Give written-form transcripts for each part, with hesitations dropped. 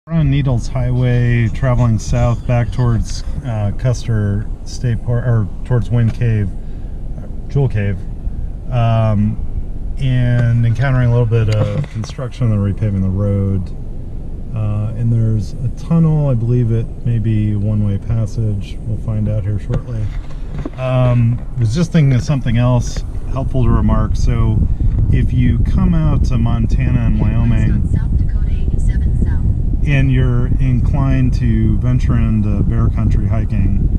We're on Needles Highway, traveling south back towards Custer State Park, or towards Wind Cave, Jewel Cave, and encountering a little bit of construction. They're repaving the road, and there's a tunnel. I believe it may be one-way passage. We'll find out here shortly. Was just thinking of something else helpful to remark. So if you come out to Montana and Wyoming, South Dakota 87 South, and you're inclined to venture into bear country hiking,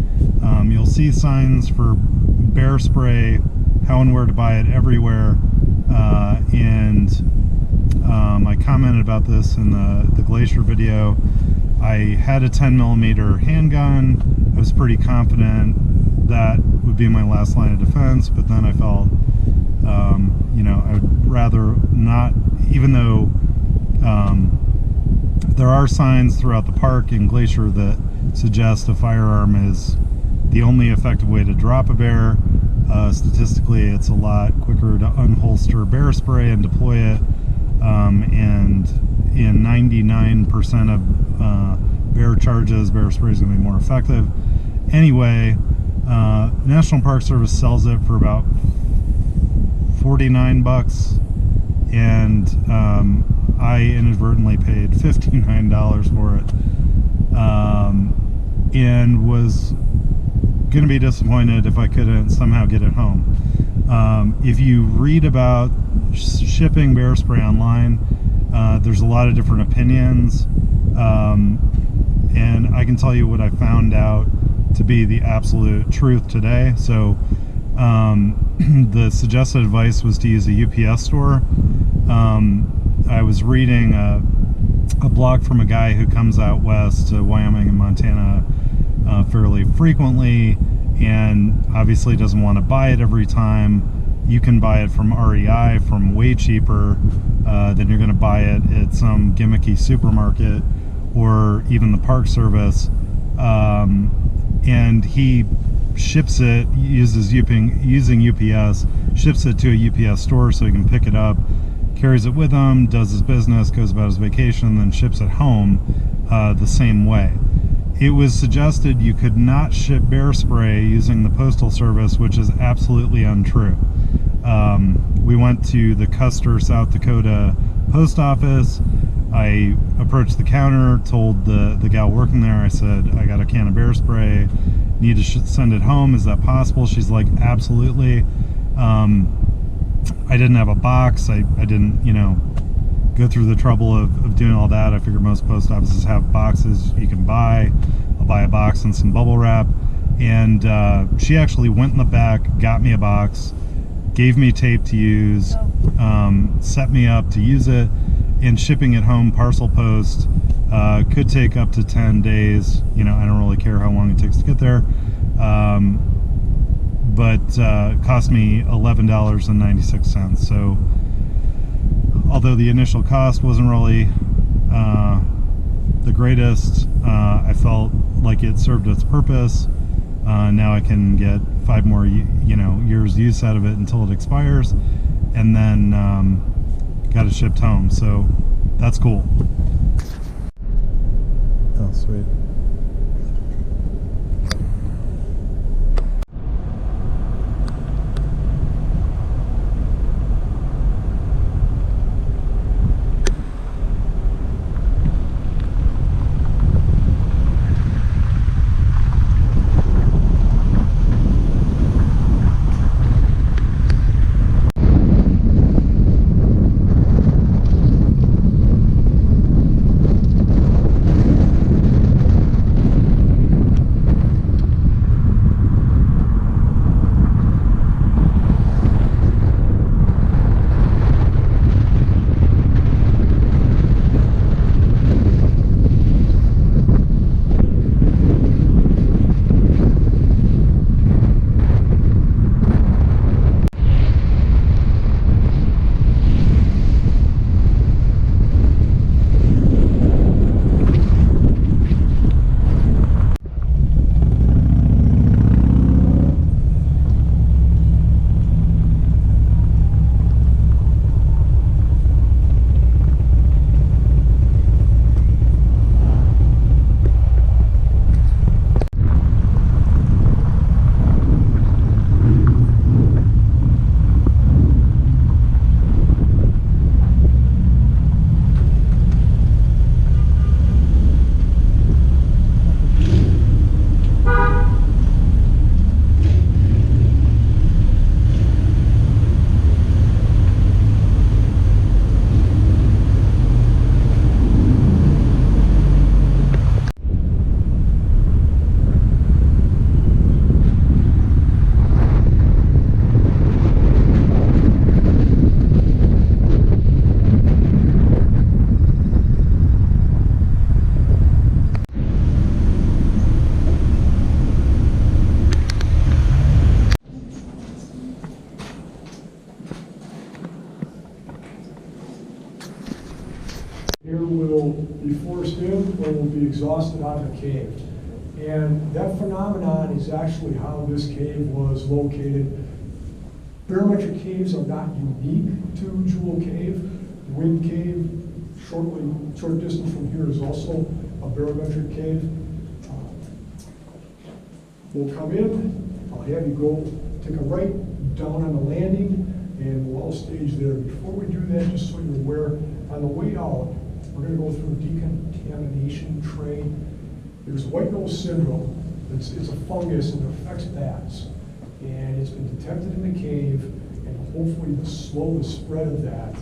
you'll see signs for bear spray, how and where to buy it everywhere, and I commented about this in the glacier video. I had a 10mm handgun. I was pretty confident that would be my last line of defense, but then I felt I would rather not, even though there are signs throughout the park and glacier that suggest a firearm is the only effective way to drop a bear. Statistically, it's a lot quicker to unholster bear spray and deploy it, and in 99% of bear charges, bear spray is going to be more effective. Anyway, National Park Service sells it for about $49, and I inadvertently paid $59 for it, and was going to be disappointed if I couldn't somehow get it home. If you read about shipping bear spray online, there's a lot of different opinions, and I can tell you what I found out to be the absolute truth today. So the suggested advice was to use a UPS store. I was reading a blog from a guy who comes out west to Wyoming and Montana fairly frequently, and obviously doesn't want to buy it every time. You can buy it from REI from way cheaper than you're going to buy it at some gimmicky supermarket or even the Park Service. And he ships it, using UPS, ships it to a UPS store so he can pick it up, carries it with him, does his business, goes about his vacation, then ships it home the same way. It was suggested you could not ship bear spray using the Postal Service, which is absolutely untrue. We went to the Custer, South Dakota post office. I approached the counter, told the gal working there, I said, I got a can of bear spray, need to send it home, is that possible? She's like, absolutely. I didn't have a box. I didn't, go through the trouble of doing all that. I figured most post offices have boxes you can buy. I'll buy a box and some bubble wrap. And she actually went in the back, got me a box, gave me tape to use, set me up to use it, and shipping it home parcel post could take up to 10 days. I don't really care how long it takes to get there. But cost me $11.96. So although the initial cost wasn't really the greatest, I felt like it served its purpose. Now I can get 5 more years use out of it until it expires, and then got it shipped home, so that's cool. Oh, sweet. be exhausted out of the cave. And that phenomenon is actually how this cave was located. Barometric caves are not unique to Jewel Cave. Wind Cave, short distance from here, is also a barometric cave. We'll come in, I'll have you go take a right down on the landing, and we'll all stage there. Before we do that, just so you're aware, on the way out, we're going to go through a decontamination tray. There's white nose syndrome. It's a fungus and it affects bats. And it's been detected in the cave, and hopefully to slow the spread of that,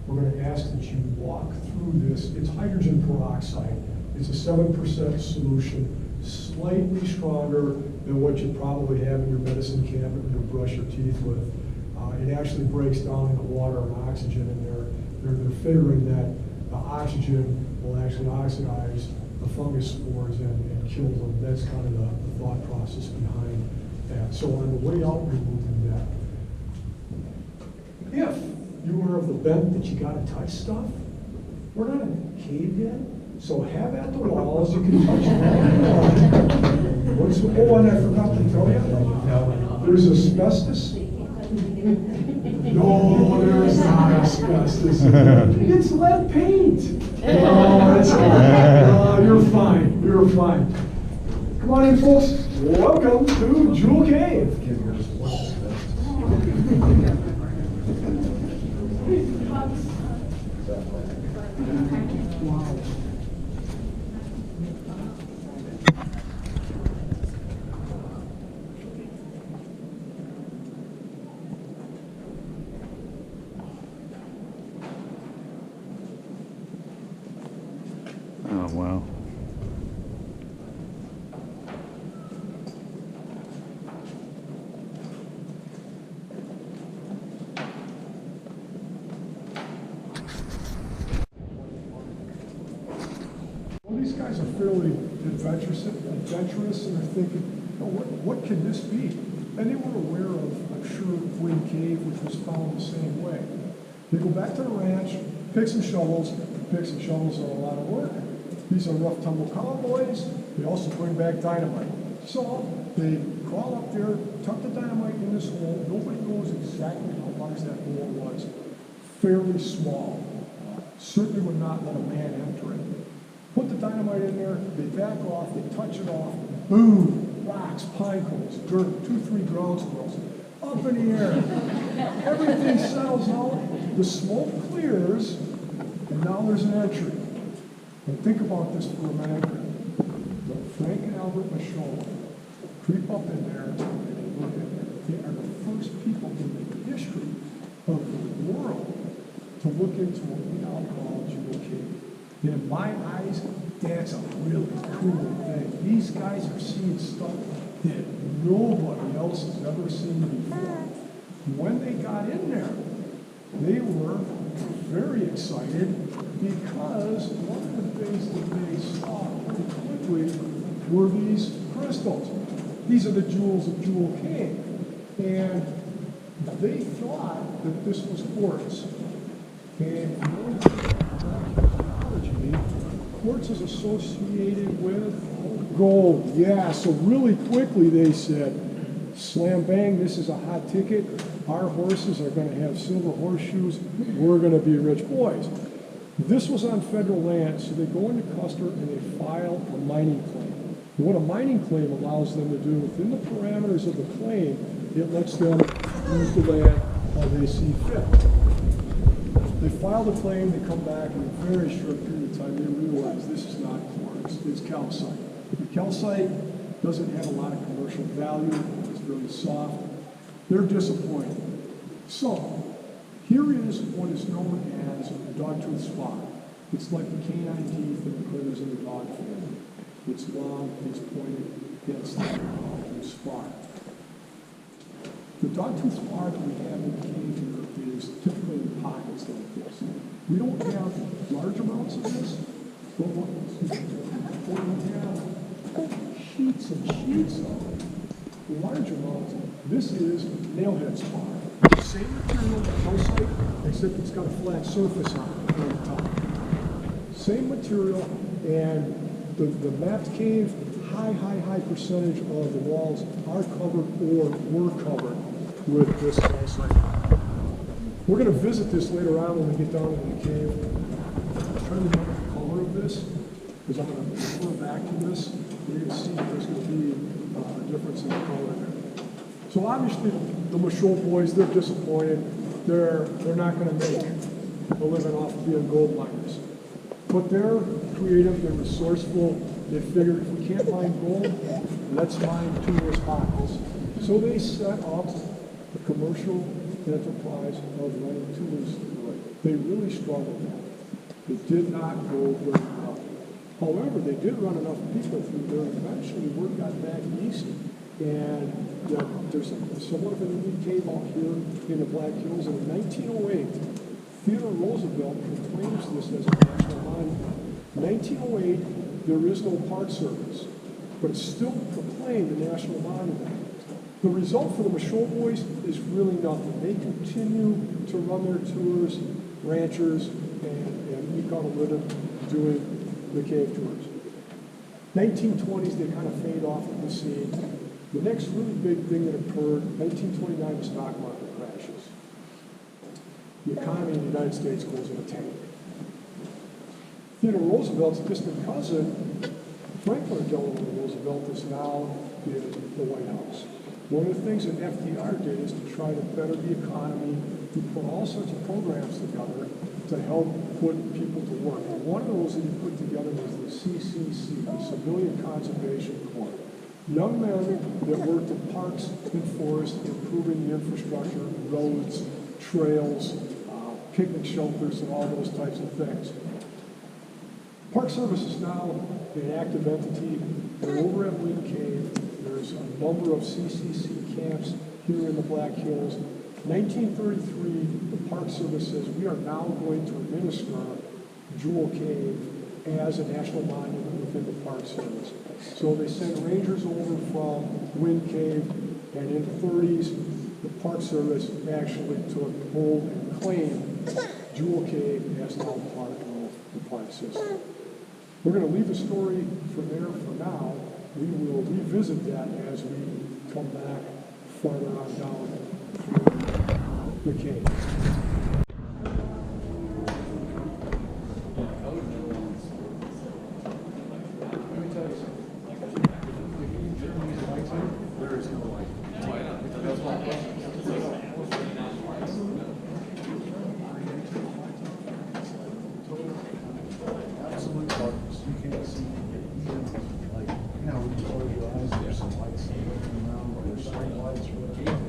we're going to ask that you walk through this. It's hydrogen peroxide. It's a 7% solution, slightly stronger than what you probably have in your medicine cabinet or brush your teeth with. It actually breaks down into water and oxygen, and they're figuring that the oxygen will actually oxidize the fungus spores and kill them. That's kind of the thought process behind that. So on the way out, we're moving that. If you were of the bent that you got to touch stuff, we're not in a cave yet, so have at the walls. You can touch them. Oh, and I forgot to tell you, there's asbestos. No, there's not asbestos. It's lead paint. Oh, you're fine. You're fine. Come on in, folks. Welcome to Jewel Cave. Oh, wow. Well, these guys are fairly adventurous, and they're thinking, oh, what can this be? And they were aware of, I'm sure, Wind Cave, which was found the same way. They go back to the ranch, pick some shovels. Picks and shovels are a lot of work. These are rough tumble cowboys. They also bring back dynamite. So they crawl up there, tuck the dynamite in this hole. Nobody knows exactly how large that hole was. Fairly small. Certainly would not let a man enter it. Put the dynamite in there, they back off, they touch it off. Boom! Rocks, pine cones, dirt, 2-3 ground squirrels. Up in the air. Everything settles out. The smoke clears, and now there's an entry. And think about this for a minute. Frank and Albert Michaud creep up in there and they look at it. They are the first people in the history of the world to look into what we now call Jewel Cave. And in my eyes, that's a really cool thing. These guys are seeing stuff that nobody else has ever seen before. When they got in there, they were very excited because one of the things that they saw pretty quickly were these crystals. These are the jewels of Jewel Cave. And they thought that this was quartz. And quartz is associated with gold. Yeah, so really quickly they said, slam bang, this is a hot ticket. Our horses are going to have silver horseshoes. We're going to be rich boys. This was on federal land, so they go into Custer and they file a mining claim. And what a mining claim allows them to do, within the parameters of the claim, it lets them use the land how they see fit. They file the claim, they come back, and in a very short period of time, they realize this is not quartz, it's calcite. The calcite doesn't have a lot of commercial value, it's very soft. They're disappointed. So, here is what is known as a dogtooth spot. It's like the canine teeth of the critters in the dog family. It's long, it's pointed, it's the dogtooth spot. The dogtooth spot that we have in the cave here is typically in pockets like this. We don't have large amounts of this, but what we have sheets and sheets of it. Large amounts. This is nailhead spar. Same material, calcite, except it's got a flat surface on it top. Same material, and The mapped cave, high percentage of the walls are covered or were covered with this calcite. We're going to visit this later on when we get down into the cave. I'm trying to remember the color of this, because I'm going to refer back to this. You're going to see there's going to be a difference in the color there. So obviously, the Michaud boys, they're disappointed. They're not going to make a living off of being gold miners. But they're creative, they're resourceful. They figured if we can't mine gold, let's mine tourist pockets. So they set up a commercial enterprise of running tours through it. They really struggled with it. It did not go very well. However, they did run enough people through there. Eventually, word got back east, and there's somewhat of a unique cave out here in the Black Hills. And in 1908, Theodore Roosevelt proclaims this as a national monument. 1908, there is no Park Service, but it's still proclaimed a national monument. The result for the Michaud boys is really nothing. They continue to run their tours, ranchers, and eke out a living doing the cave tours. 1920s, they kind of fade off of the scene. The next really big thing that occurred, 1929, the stock market crashes. The economy in the United States goes in a tank. Theodore Roosevelt's distant cousin, Franklin Delano Roosevelt, is now in the White House. One of the things that FDR did is to try to better the economy. He put all sorts of programs together to help put people to work. And one of those that he put together was the CCC, the Civilian Conservation Corps. Young men that worked in parks and forests, improving the infrastructure, roads, trails, picnic shelters, and all those types of things. Park Service is now an active entity. They're over at Wind Cave. There's a number of CCC camps here in the Black Hills. 1933, the Park Service says we are now going to administer Jewel Cave as a national monument within the Park Service. So they sent rangers over from Wind Cave, and in the 30s, the Park Service actually took hold and claimed Jewel Cave as now part of the park system. We're going to leave the story for there for now. We will revisit that as we come back farther on down the cave. There is no light. Absolute darkness. You can't see like, you know, when you close your eyes, there's some lights around, or there's street lights or whatever.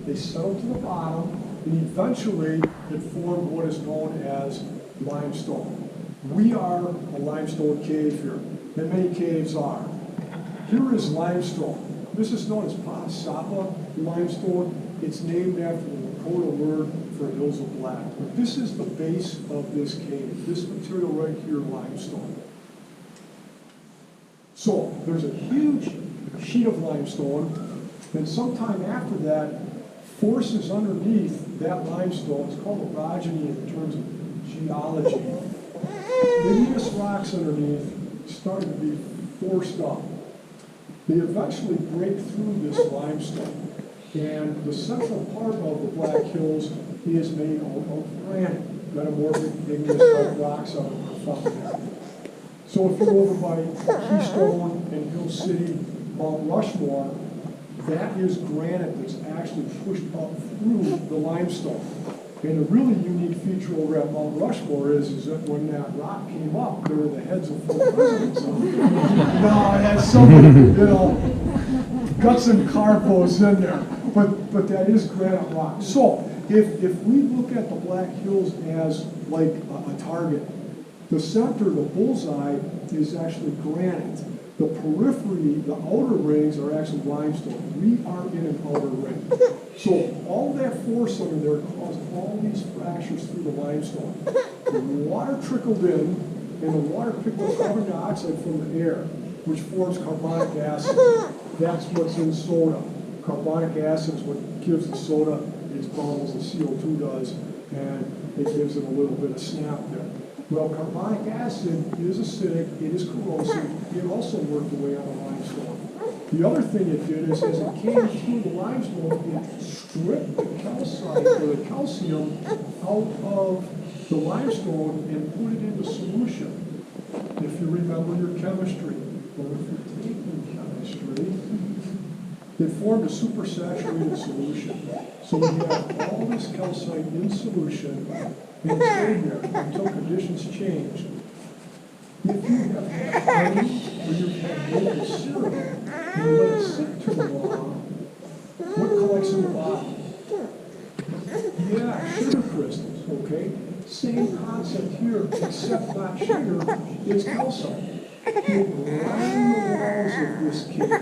They settled to the bottom, and eventually it formed what is known as limestone. We are a limestone cave here, and many caves are. Here is limestone. This is known as Pasapa limestone. It's named after the Lakota word for hills of black. But this is the base of this cave, this material right here, limestone. So there's a huge sheet of limestone, and sometime after that, forces underneath that limestone, it's called orogeny in terms of geology. Igneous rocks underneath started to be forced up. They eventually break through this limestone, and the central part of the Black Hills is made of granite, metamorphic igneous type rocks that are found there. So if you're over by Keystone and Hill City, Mount Rushmore, that is granite that's actually pushed up through the limestone. And a really unique feature over at Mount Rushmore is that when that rock came up, there were the heads of 4 presidents on it. Now, it has some, guts and carpos in there, but that is granite rock. So, if we look at the Black Hills as like a target, the center, the bullseye, is actually granite. The periphery, the outer rings are actually limestone. We are in an outer ring. So all that force under there caused all these fractures through the limestone. The water trickled in, and the water picked up carbon dioxide from the air, which forms carbonic acid. That's what's in soda. Carbonic acid is what gives the soda its bubbles, the CO2 does, and it gives it a little bit of snap there. Well, carbonic acid is acidic, it is corrosive, it also worked away on the limestone. The other thing it did is, as it came through the limestone, it stripped the calcite, or the calcium, out of the limestone and put it into solution. If you remember your chemistry, or if you're taking chemistry, it formed a supersaturated solution. So we have all this calcite in solution, and it stayed there until conditions changed. If you have had honey or you've had maple syrup and you let it sit too long, what collects in the bottom? Yeah, sugar crystals, okay? Same concept here, except not sugar, it's calcite. It lined the walls of this cave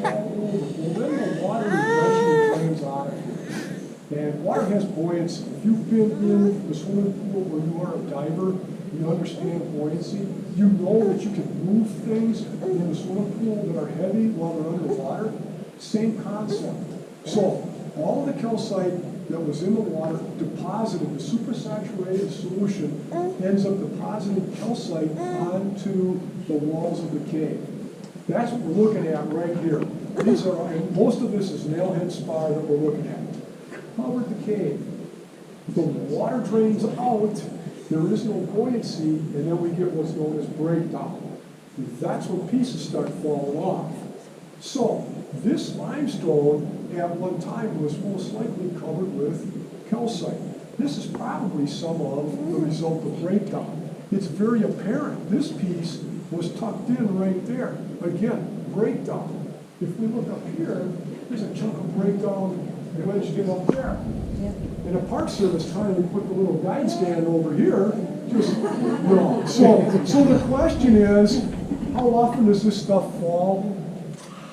all over. Well, then the water eventually drains out of here. And water has buoyancy. If you've been in the swimming pool or you are a diver, you understand buoyancy. You know that you can move things in the swimming pool that are heavy while they're underwater. Same concept. So all of the calcite that was in the water deposited, the supersaturated solution ends up depositing calcite onto the walls of the cave. That's what we're looking at right here. These are, and most of this is nailhead spar that we're looking at. Covered the cave. The water drains out, there is no buoyancy, and then we get what's known as breakdown. That's when pieces start falling off. So, this limestone at one time was most likely covered with calcite. This is probably some of the result of breakdown. It's very apparent. This piece was tucked in right there. Again, breakdown. If we look up here, there's a chunk of breakdown wedged in up there. And the Park Service trying to put the little guide stand over here, just no. So the question is, how often does this stuff fall?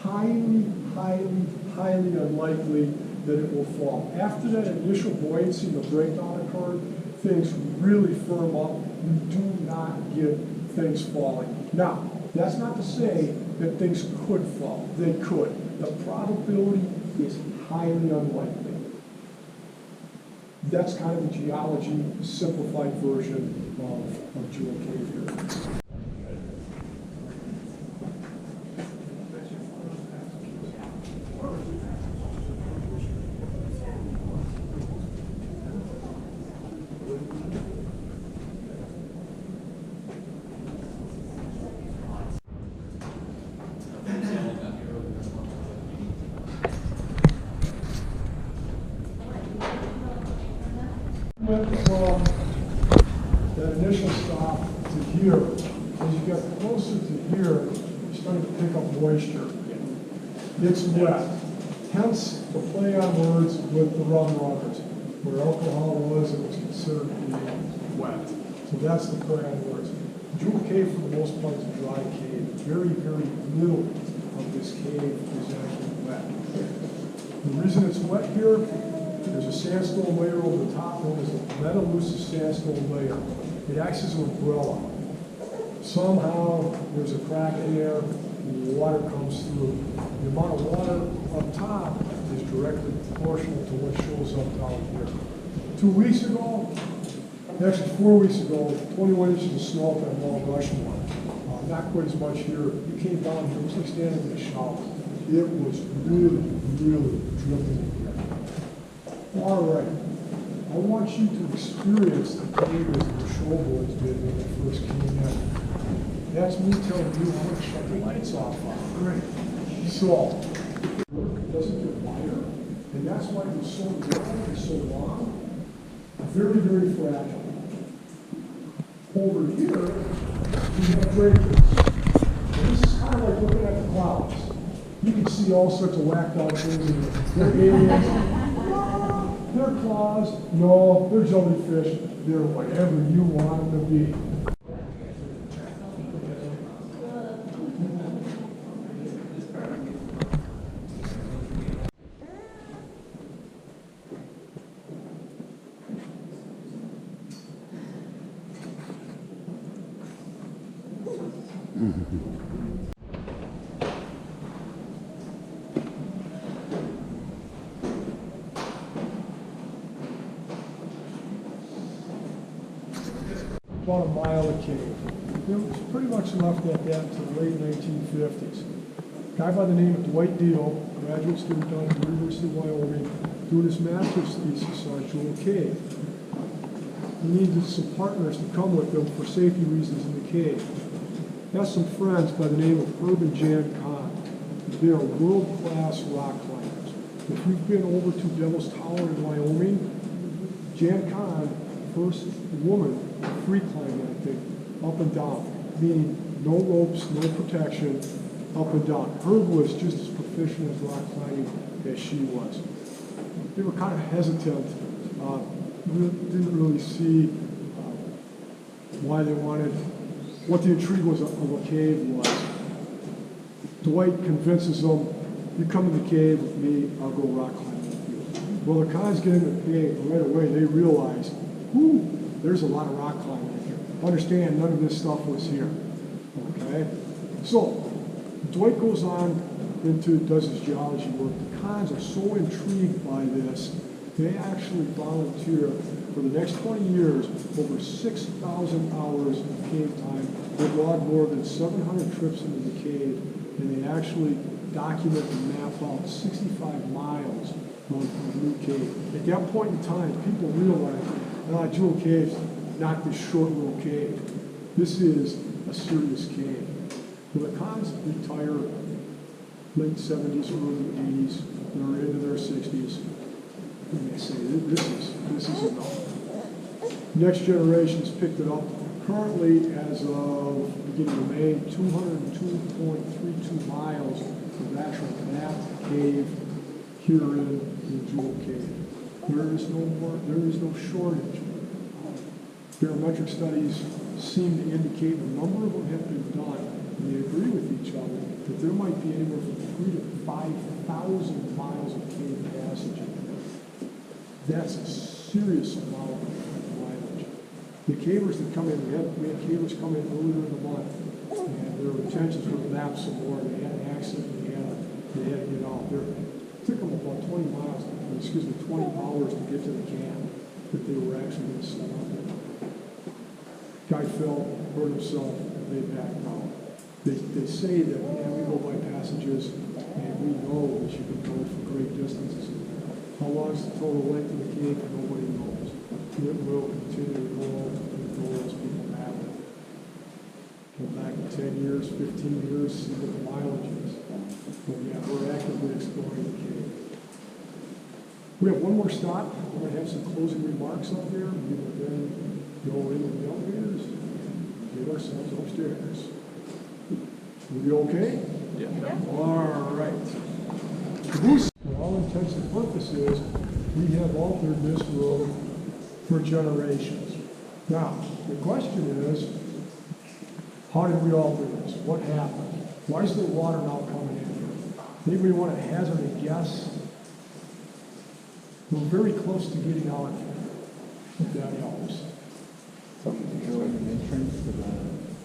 Highly, highly, highly unlikely that it will fall. After that initial buoyancy and the breakdown occurred, things really firm up. We do not get things falling. Now, that's not to say that things could fall. They could. The probability is highly unlikely. That's kind of the geology simplified version of Jewel Cave here. Went from that initial stop to here. As you get closer to here, you're starting to pick up moisture. It's wet. Hence the play on words with the rum runners. Where alcohol was, it was considered to be wet. So that's the play on words. Jewel Cave, for the most part, is a dry cave. Very, very little of this cave is actually wet. The reason it's wet here, there's a sandstone layer over the top known as the Metamucil sandstone layer. It acts as an umbrella. Somehow there's a crack in there and the water comes through. The amount of water up top is directly proportional to what shows up down here. 2 weeks ago, actually 4 weeks ago, 21 inches of snow on Mount Rushmore. Not quite as much here. You came down here, it was like standing in a shower. It was really, really dripping in here. All right, I want you to experience the cave as the showboys did when they first came in. That's me telling you how to shut the lights off. Great. So, it doesn't get wider, and that's why it's so long and so long. very, very fragile. Over here, we have breakers. And this is kind of like looking at the clouds. You can see all sorts of whacked out things in there. They're aliens. They're claws. No, they're jellyfish. They're whatever you want them to be. About a mile of cave. It was pretty much left at that until the late 1950s. A guy by the name of Dwight Deal, graduate student down at the University of Wyoming, doing his master's thesis on Jewel Cave. He needed some partners to come with him for safety reasons in the cave. He has some friends by the name of Herb and Jan Kahn. They are world-class rock climbers. If you've been over to Devil's Tower in Wyoming, Jan Kahn, first woman free climbing, I think, up and down, meaning no ropes, no protection, up and down. Herb was just as proficient as rock climbing as she was. They were kind of hesitant, didn't really see why they wanted, what the intrigue was of a cave was. Dwight convinces them, you come to the cave with me, I'll go rock climbing with you. Well, the Kahns get in the cave, and right away they realize, whoo, there's a lot of rock climbing in here. Understand, none of this stuff was here. Okay? So, Dwight goes on does his geology work. The Kahns are so intrigued by this, they actually volunteer for the next 20 years, over 6,000 hours of cave time. They've logged more than 700 trips into the cave, and they actually document and map out 65 miles of the new cave. At that point in time, people realized, Jewel Cave's not this short little cave. This is a serious cave. Well, the Kahns retire late 70s, early 80s. They're into their 60s. And they say, this is enough. Next generation's picked it up. Currently, as of beginning of May, 202.32 miles of actual mapped cave here in Jewel Cave. There is no shortage. Barometric studies seem to indicate a number of them have been done, and they agree with each other that there might be anywhere from 3,000 to 5,000 miles of cave passage in there. That's a serious amount of mileage. The cavers that come in, we had cavers come in earlier in the month, and their intentions were to map some more. They had an accident, they had to get out there. It took them about 20 hours to get to the camp that they were actually going to set up there. Guy fell, hurt himself, and they backed out. They say that, we go by passages, and we know that you can go for great distances. How long is the total length of the cave? Nobody knows. It will continue to go as people map it. Go back in 10 years, 15 years, see what the mileage is. But yeah, we're actively exploring the cave. We have one more stop. We're going to have some closing remarks up there. We will then go into the elevators and get ourselves upstairs. Will you okay? Yeah. All right. For all intents and purposes, we have altered this room for generations. Now, the question is, how did we alter this? What happened? Why is the water now coming in here? Anybody want to hazard a guess? We're very close to getting out of here, if that helps. Something to do with an entrance to the...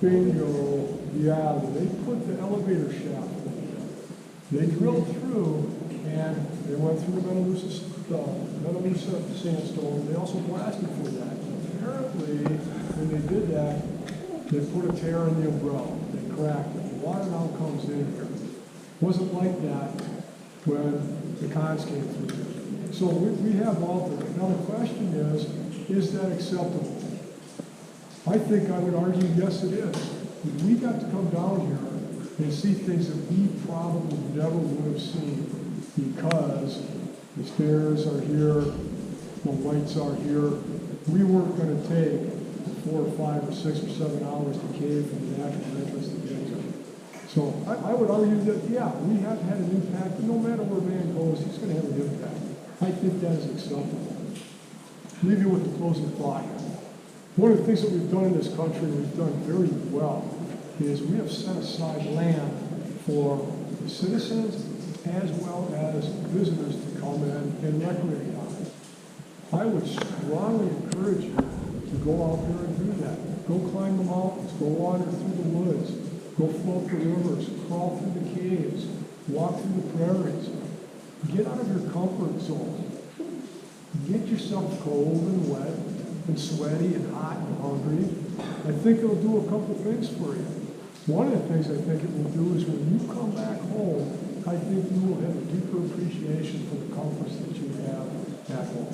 Bingo. Yeah, they put the elevator shaft in. They drilled through, and they went through the Metalluca sandstone. They also blasted through that. Apparently, when they did that, they put a tear in the umbrella. They cracked it. The water now comes in here. Wasn't like that when the Kahns came through here. So we have altered it. Now the question is that acceptable? I think I would argue yes it is. We got to come down here and see things that we probably never would have seen because the stairs are here, the lights are here. We weren't gonna take 4 or 5 or 6 or 7 hours to cave from the natural entrance to get to it. So I would argue that, yeah, we have had an impact, but no matter where man goes, he's gonna have an impact. I think that is acceptable. Leave you with the closing thought. One of the things that we've done in this country, we've done very well, is we have set aside land for the citizens as well as visitors to come in and recreate on it. I would strongly encourage you to go out there and do that. Go climb the mountains, go wander through the woods, go float the rivers, crawl through the caves, walk through the prairies. Get out of your comfort zone. Get yourself cold and wet and sweaty and hot and hungry. I think it'll do a couple things for you. One of the things I think it will do is when you come back home, I think you will have a deeper appreciation for the comforts that you have at home.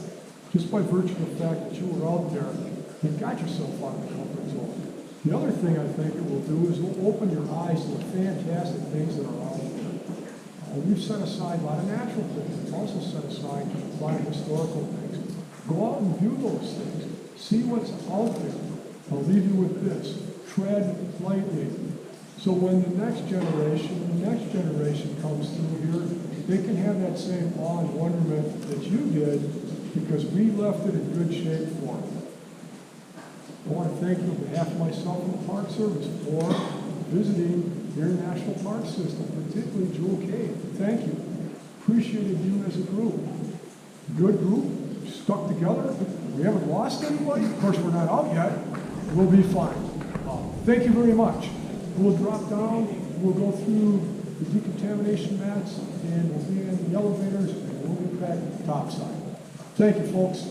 Just by virtue of the fact that you were out there and got yourself out of the comfort zone. The other thing I think it will do is it will open your eyes to the fantastic things that are out there. We've set aside a lot of natural things. We've also set aside a lot of historical things. Go out and view those things. See what's out there. I'll leave you with this. Tread lightly. So when the next generation comes through here, they can have that same awe and wonderment that you did because we left it in good shape for them. I want to thank you on behalf of myself and the Park Service for visiting your national park system, particularly Jewel Cave. Thank you. Appreciated you as a group. Good group, stuck together. We haven't lost anybody. Of course, we're not out yet. We'll be fine. Thank you very much. We'll drop down, we'll go through the decontamination mats, and we'll be in the elevators, and we'll get back to the top side. Thank you, folks.